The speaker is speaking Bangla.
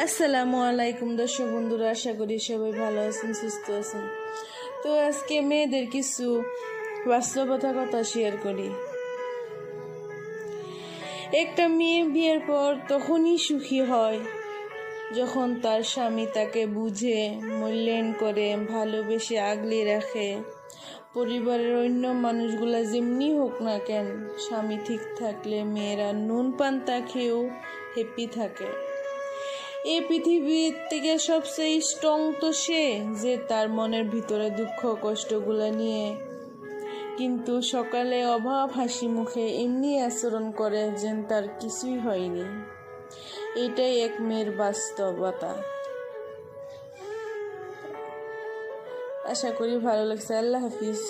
আসসালামু আলাইকুম দর্শক বন্ধুরা, আশা করি সবাই ভালো আছেন, সুস্থ আছেন। তো আজকে মেয়েদের কিছু বাস্তবতা কথা শেয়ার করি। একটা মেয়ে বিয়ের পর তখনই সুখী হয় যখন তার স্বামী তাকে বুঝে, মূল্যায়ন করে, ভালোবেসে আগলে রাখে। পরিবারের অন্য মানুষগুলা যেমনি হোক না কেন, স্বামী ঠিক থাকলে মেয়েরা নুন পান্তা খেয়েও হ্যাপি থাকে। এই পৃথিবীর থেকে সবচেয়ে স্ট্রং তো সে, যে তার মনের ভিতরে দুঃখ কষ্টগুলো নিয়ে কিন্তু সকালে অভাব হাসি মুখে এমনি আচরণ করে যেন তার কিছুই হয়নি। এটাই এক মেয়ের বাস্তবতা। আশা করি ভালো লাগছে। আল্লাহ হাফিজ।